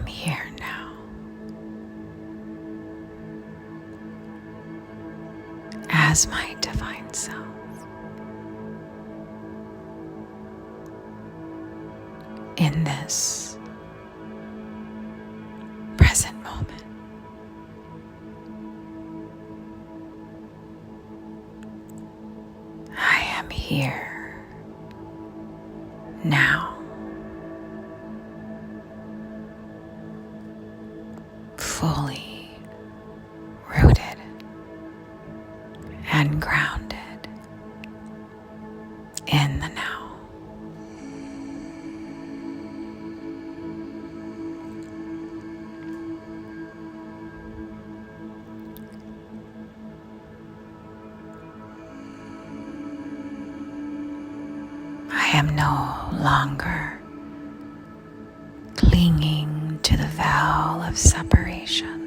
am here now. As my divine self. In this present moment. I am here now. Fully rooted and grounded in the now. I am no longer clinging to the veil of separation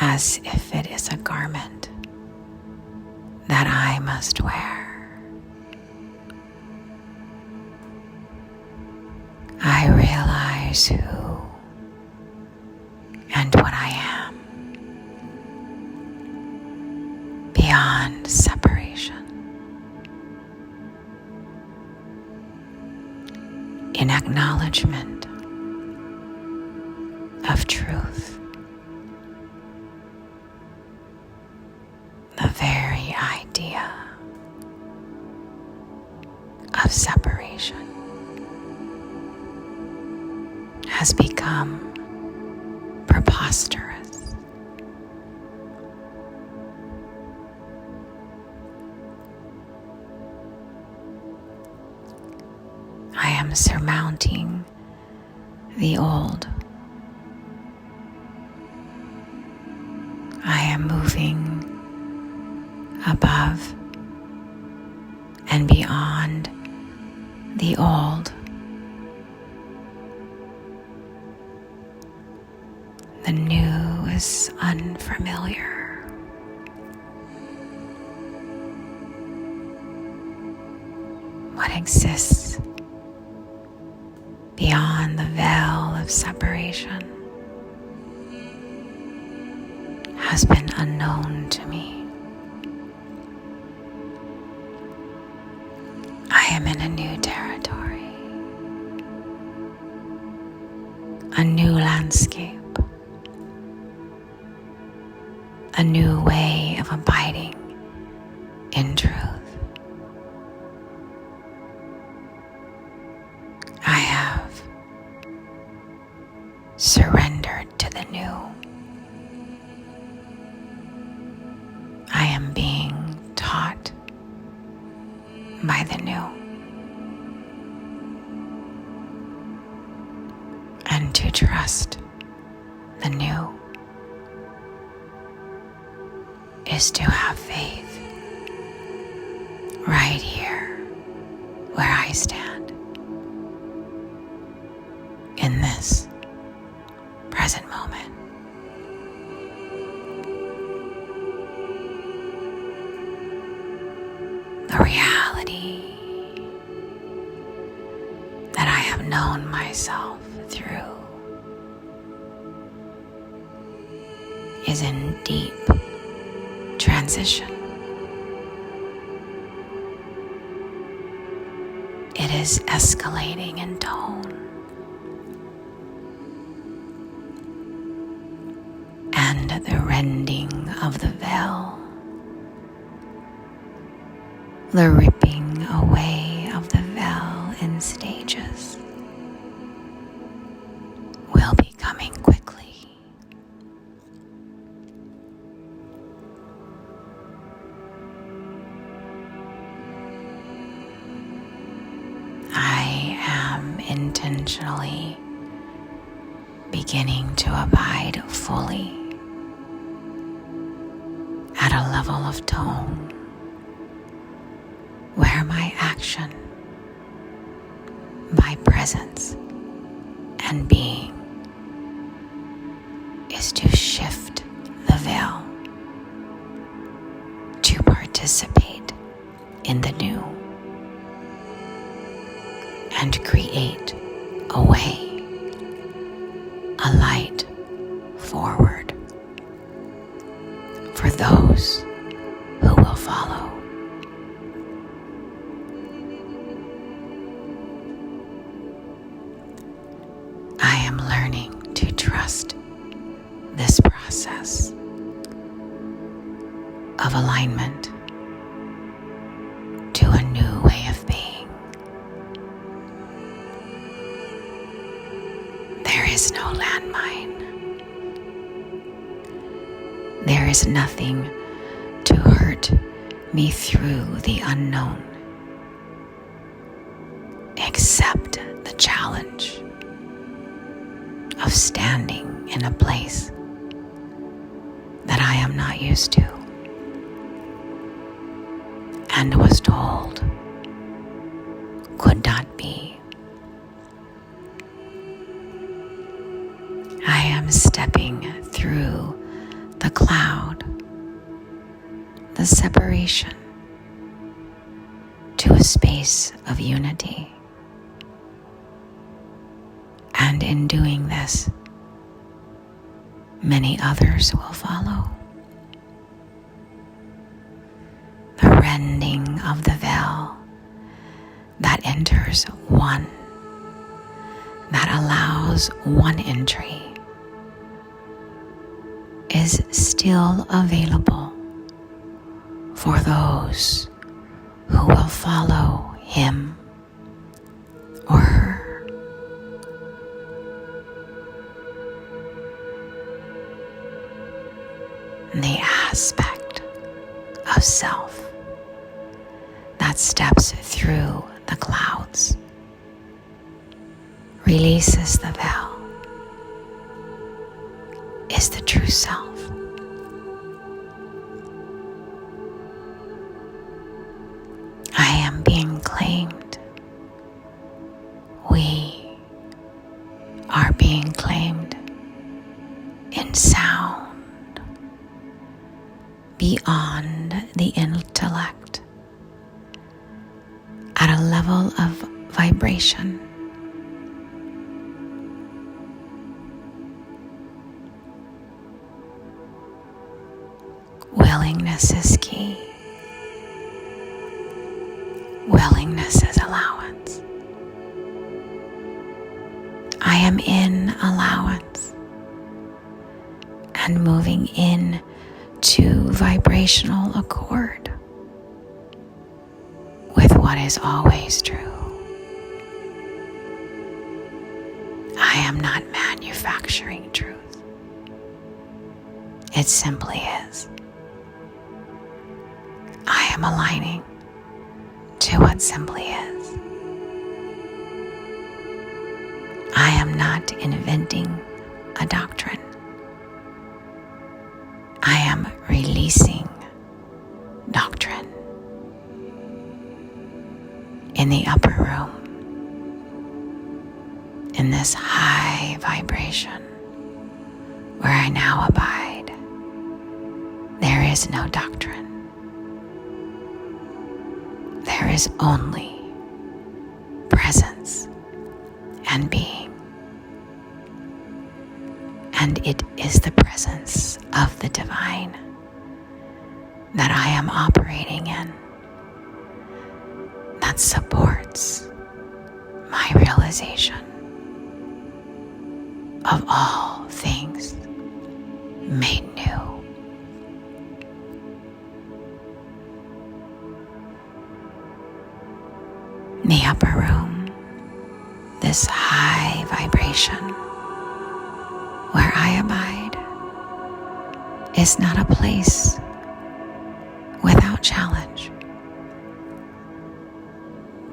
as if it is a garment that I must wear. I realize who and what I am beyond separation. In acknowledgement of truth, the very idea of separation has become preposterous. I am surmounting the old. I am moving above and beyond the old. The new is unfamiliar. What exists beyond the veil of separation has been unknown to me. I am in a new territory, a new landscape, a new way of abiding in truth. I have surrendered to the new. I am being taught by the new. And to trust the new is to have faith right here where I stand in this present moment. The reality that I have known myself through is in deep transition. It is escalating in tone and the rending of the veil, the ripping away of the veil in stages will be coming quickly. I am intentionally beginning to abide fully at a level of tone where my action, my presence, and being is to shift the veil, to participate in the new, and create a way, a light forward for those who will follow. I am learning to trust this process of alignment to a new way of being. There is no landmine. There is nothing to hurt me through the unknown except the challenge of standing in a place that I am not used to and was told could not be. I am stepping through the cloud, the separation, to a space of unity. And in doing this, many others will follow. The rending of the veil that enters one, that allows one entry, is still available for those who will follow him or her. The aspect of self that steps through the clouds releases the veil is the true self. I am being claimed. We are being claimed in sound beyond the intellect, at a level of vibration willingness is key. Willingness is allowance. I am in allowance and moving in to vibrational accord with what is always true. I am not manufacturing truth. It simply is. I am aligning to what simply is. I am not inventing a doctrine. I am releasing doctrine in the upper room, in this high vibration where I now abide. There is no doctrine. There is only presence and being. And it is the presence of the divine that I am operating in that supports my realization of all things made new. The upper room, this high vibration where I abide, is not a place without challenge.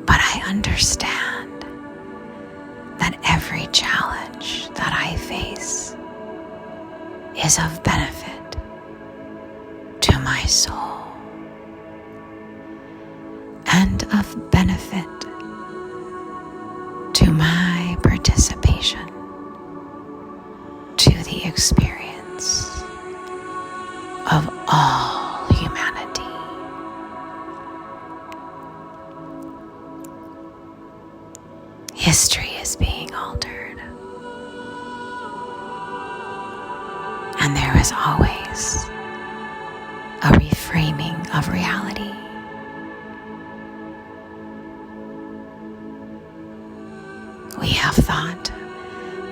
But I understand that every challenge that I face is of benefit to my soul and of benefit to my participation, to the experience of all humanity. History is being altered. is always a reframing of reality. We have thought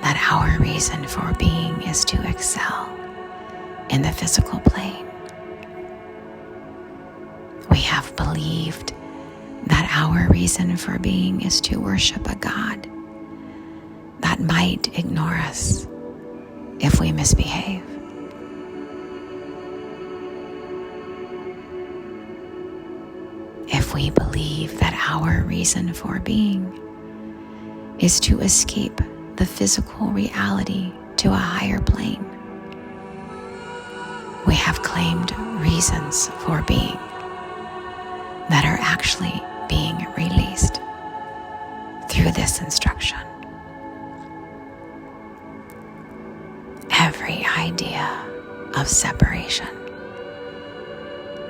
that our reason for being is to excel in the physical plane. We have believed that our reason for being is to worship a God that might ignore us if we misbehave. If we believe that our reason for being is to escape the physical reality to a higher plane, we have claimed reasons for being that are actually being released through this instruction. Every idea of separation,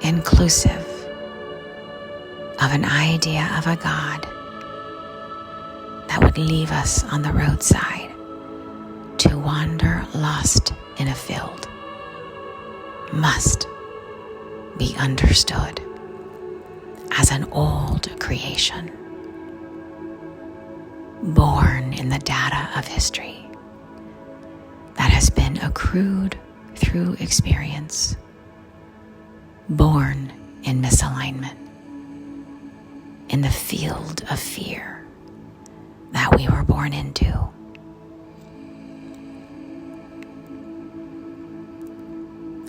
inclusive of an idea of a God that would leave us on the roadside to wander lost in a field, must be understood as an old creation, born in the data of history that has been accrued through experience, born in misalignment, in the field of fear that we were born into.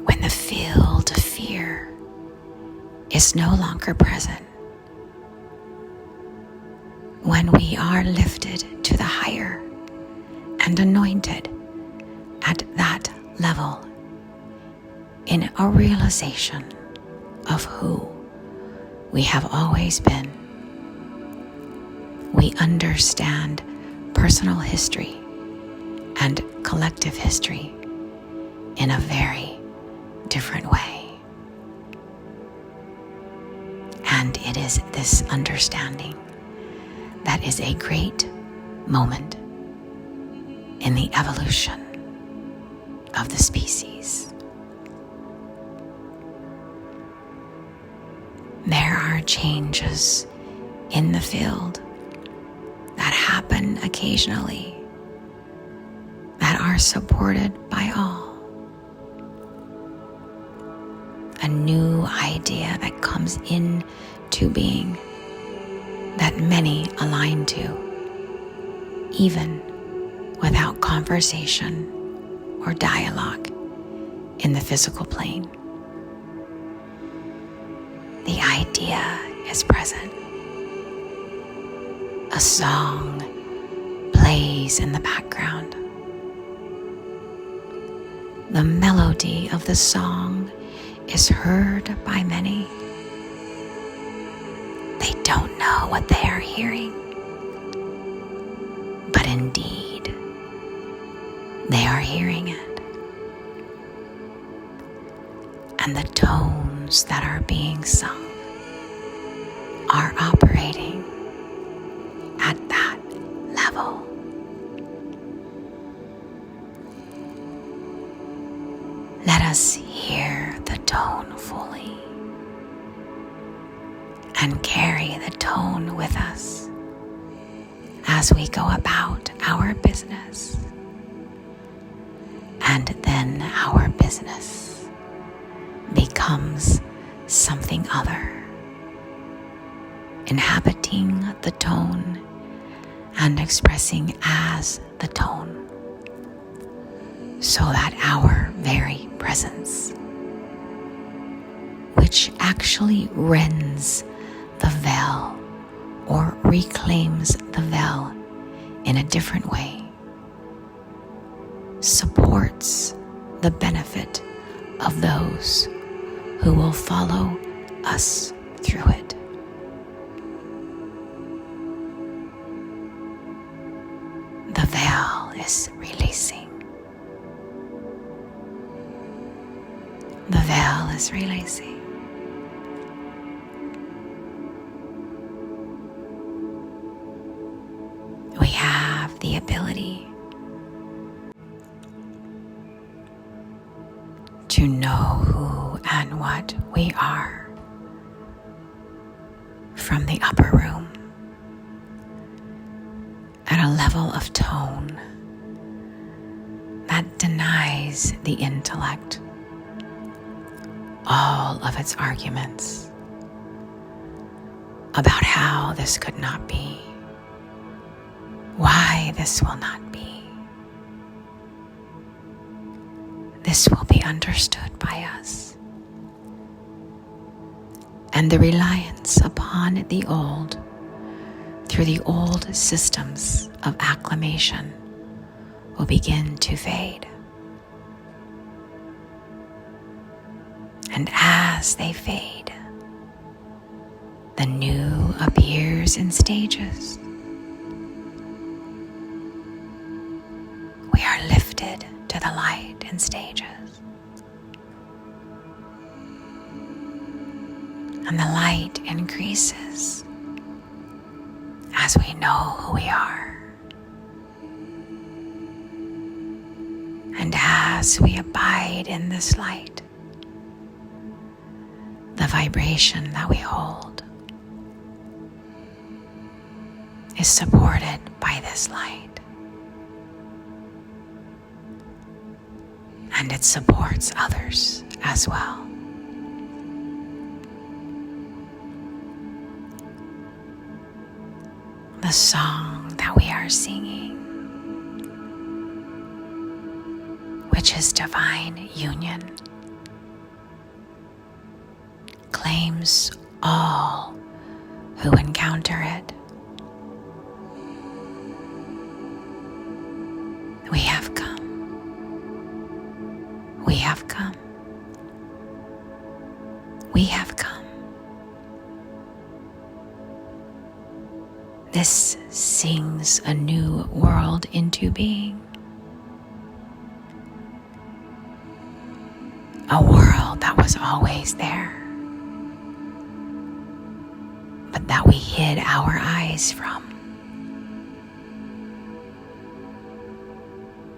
When the field of fear is no longer present, when we are lifted to the higher and anointed at that level in a realization of who we have always been, we understand personal history and collective history in a very different way. And it is this understanding that is a great moment in the evolution of the species. There are changes in the field that happen occasionally that are supported by all. A new idea that comes into being that many align to, even without conversation or dialogue in the physical plane. The idea is present. A song plays in the background. The melody of the song is heard by many. They don't know what they are hearing, but indeed, they are hearing it. And the tones that are being sung are operating at that level. Let us hear the tone fully and carry the tone with us as we go about our business. And then our business becomes something other, inhabiting the tone and expressing as the tone, so that our very presence, which actually rends the veil or reclaims the veil in a different way, supports the benefit of those who will follow us through it. The veil is releasing. The veil is releasing. We have the ability what we are from the upper room at a level of tone that denies the intellect all of its arguments about how this could not be, why this will not be. This will be understood by us. And the reliance upon the old through the old systems of acclamation will begin to fade. And as they fade, the new appears in stages. We are lifted to the light in stages. And the light increases as we know who we are. And as we abide in this light, the vibration that we hold is supported by this light. And it supports others as well. The song that we are singing, which is divine union, claims all who encounter it. We have come. We have come. We have come. This sings a new world into being. A world that was always there, but that we hid our eyes from.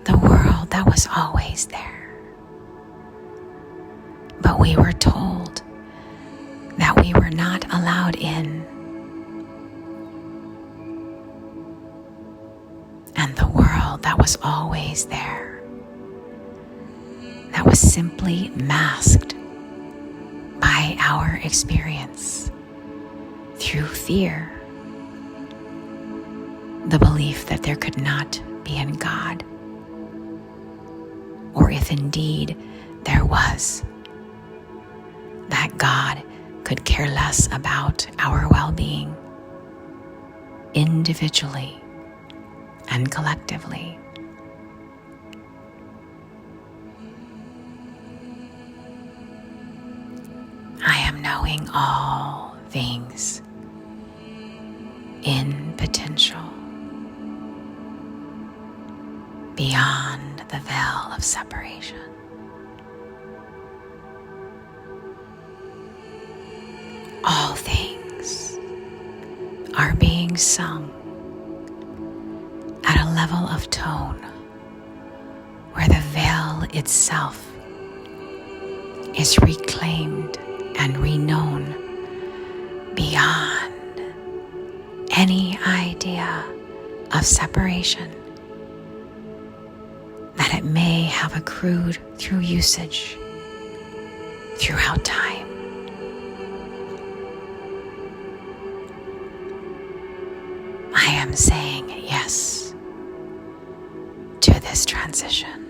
The world that was always there, but we were told that we were not allowed in. And the world that was always there, that was simply masked by our experience through fear, the belief that there could not be a God, or if indeed there was, that God could care less about our well-being individually and collectively. I am knowing all things in potential beyond the veil of separation. All things are being sung at a level of tone where the veil itself is reclaimed and reknown beyond any idea of separation that it may have accrued through usage throughout time. I am saying yes to this transition.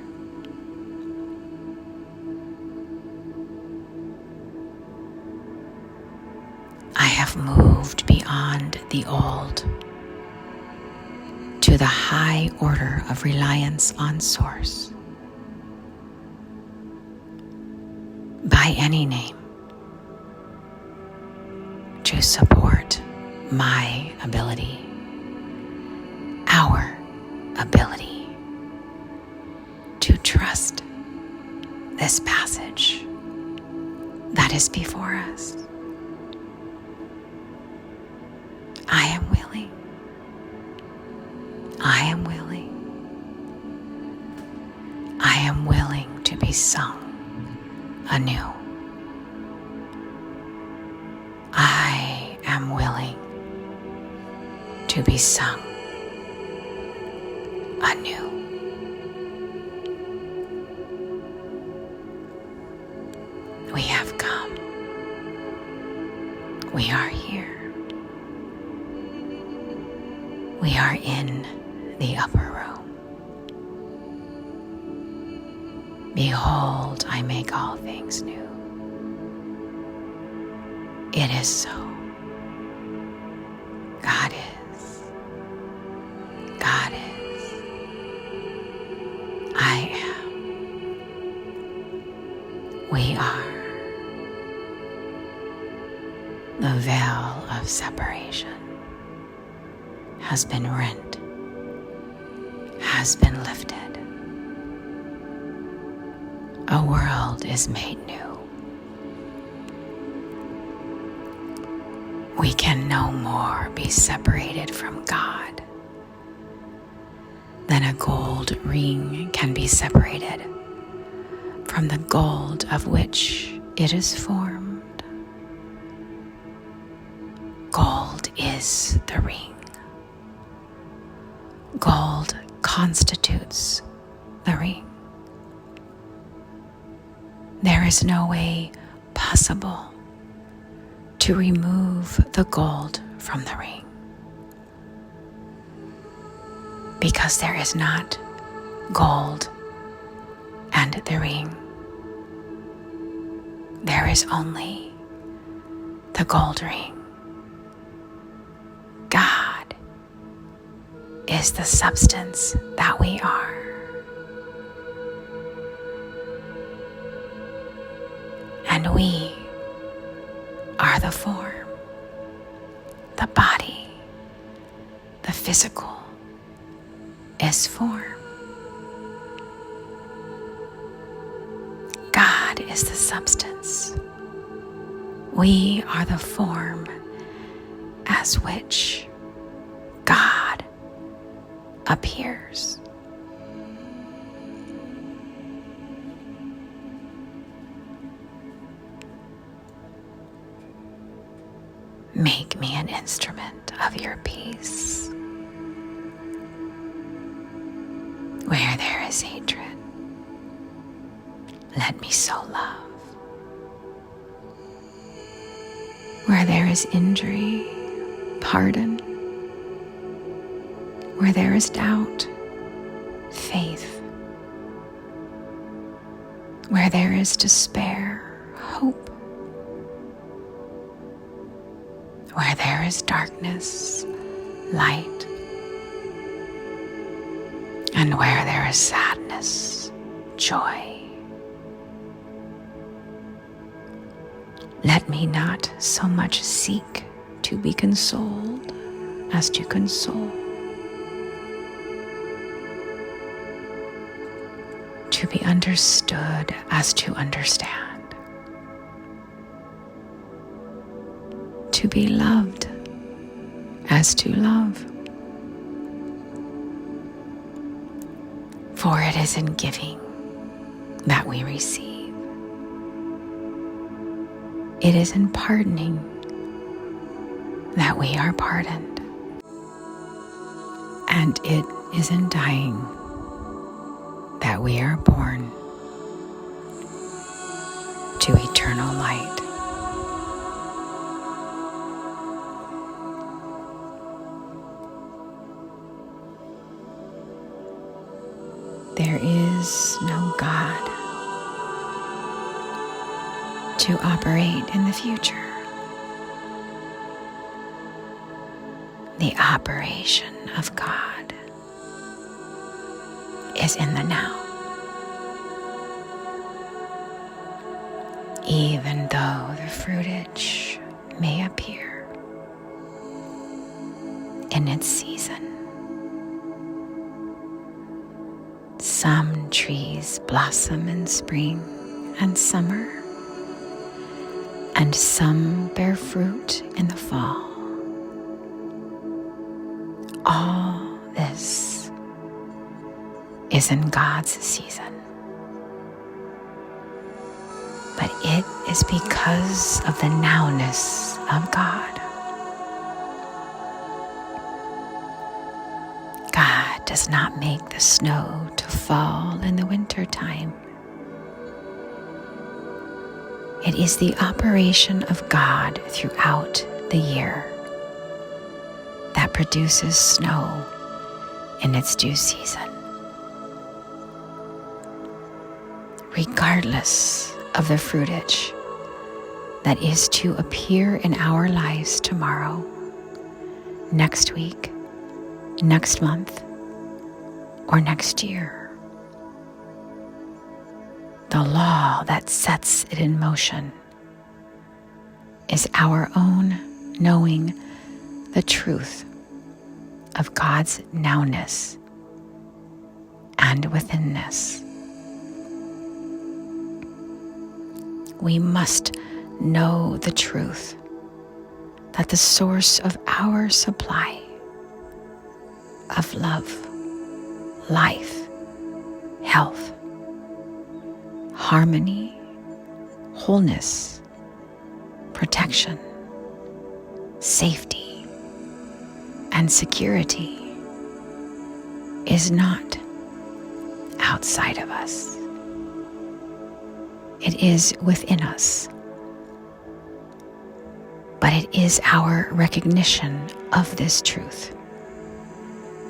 I have moved beyond the old to the high order of reliance on Source by any name to support my ability, our ability to trust this passage that is before us. I am willing. I am willing. I am willing to be sung anew. am willing to be sung anew. We have come. We are here. We are in the upper room. Behold, I make all things new. It is so. God is. God is. I am. We are. The veil of separation has been rent, has been lifted. A world is made new. We can no more be separated from God than a gold ring can be separated from the gold of which it is formed. Gold is the ring. Gold constitutes the ring. There is no way possible to remove the gold from the ring, because there is not gold and the ring. There is only the gold ring. God is the substance that we are. And we are the form, the body, the physical is form. God is the substance. We are the form as which God appears. Make me an instrument of your peace. Where there is hatred, let me sow love. Where there is injury, pardon. Where there is doubt, faith. Where there is despair, hope. Where there is darkness, light. And where there is sadness, joy. Let me not so much seek to be consoled as to console. To be understood as to understand. To be loved as to love. For it is in giving that we receive. It is in pardoning that we are pardoned. And it is in dying that we are born to eternal light. There is no God to operate in the future. The operation of God is in the now. Even though the fruitage may appear in its season. Some trees blossom in spring and summer, and some bear fruit in the fall. All this is in God's season. But it is because of the nowness of God does not make the snow to fall in the winter time. It is the operation of God throughout the year that produces snow in its due season. Regardless of the fruitage that is to appear in our lives tomorrow, next week, next month, or next year, the law that sets it in motion is our own knowing the truth of God's nowness and withinness. We must know the truth that the source of our supply of love, life, health, harmony, wholeness, protection, safety, and security is not outside of us. It is within us. But it is our recognition of this truth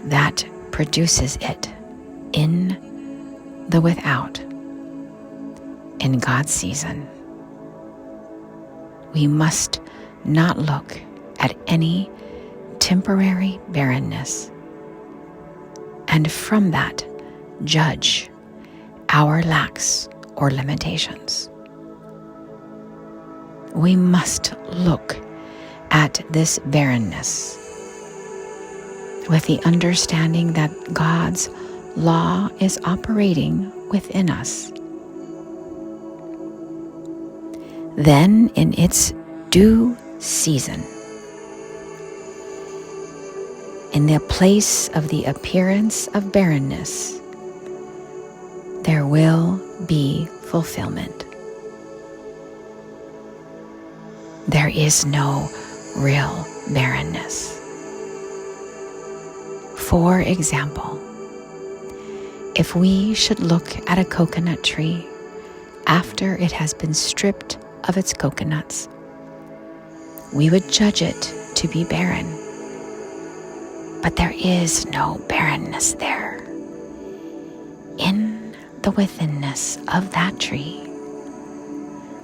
that produces it in the without, in God's season. We must not look at any temporary barrenness and from that judge our lacks or limitations. We must look at this barrenness with the understanding that God's law is operating within us. Then, in its due season, in the place of the appearance of barrenness, there will be fulfillment. There is no real barrenness. For example, if we should look at a coconut tree after it has been stripped of its coconuts, we would judge it to be barren. But there is no barrenness there. In the withinness of that tree,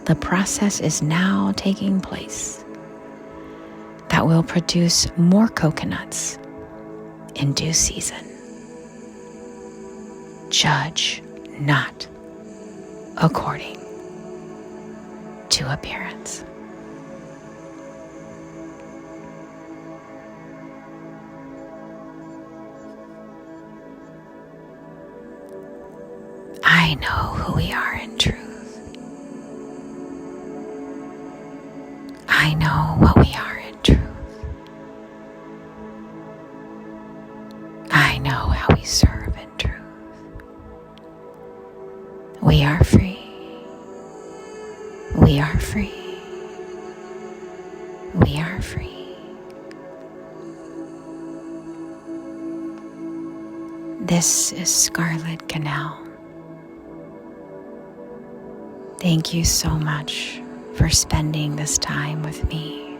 the process is now taking place that will produce more coconuts in due season. Judge not according to appearance. I know who we are in truth. I know what we are in truth. I know how we serve in truth. We are free. We are free. We are free. This is Scarlett Quesnel. Thank you so much for spending this time with me.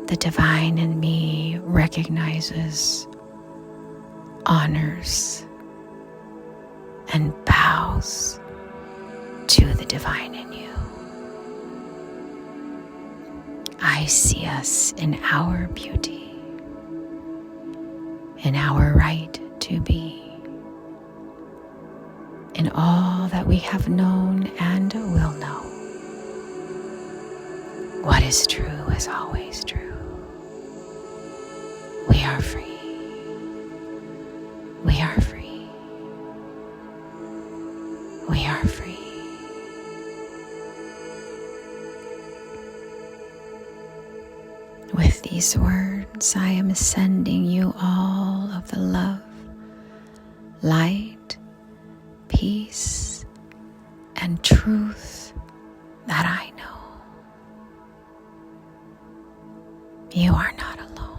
The divine in me recognizes, honors, and bows to the divine in you. I see us in our beauty, in our right to be, in all that we have known and will know. What is true is always true. We are free. We are free. We are free. With these words, I am sending you all of the love, light, peace, and truth that I know. You are not alone.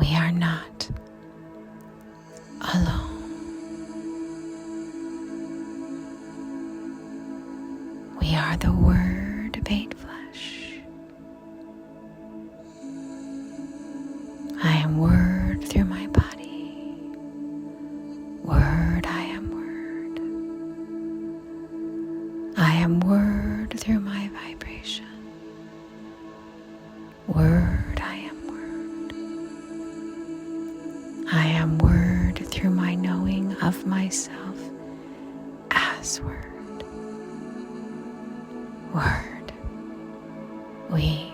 We are not alone. We are the Word made flesh. I am Word through my body. Word, I am Word. I am Word through my vibration. Word, I am Word. I am Word through my knowing of myself as Word. Word. We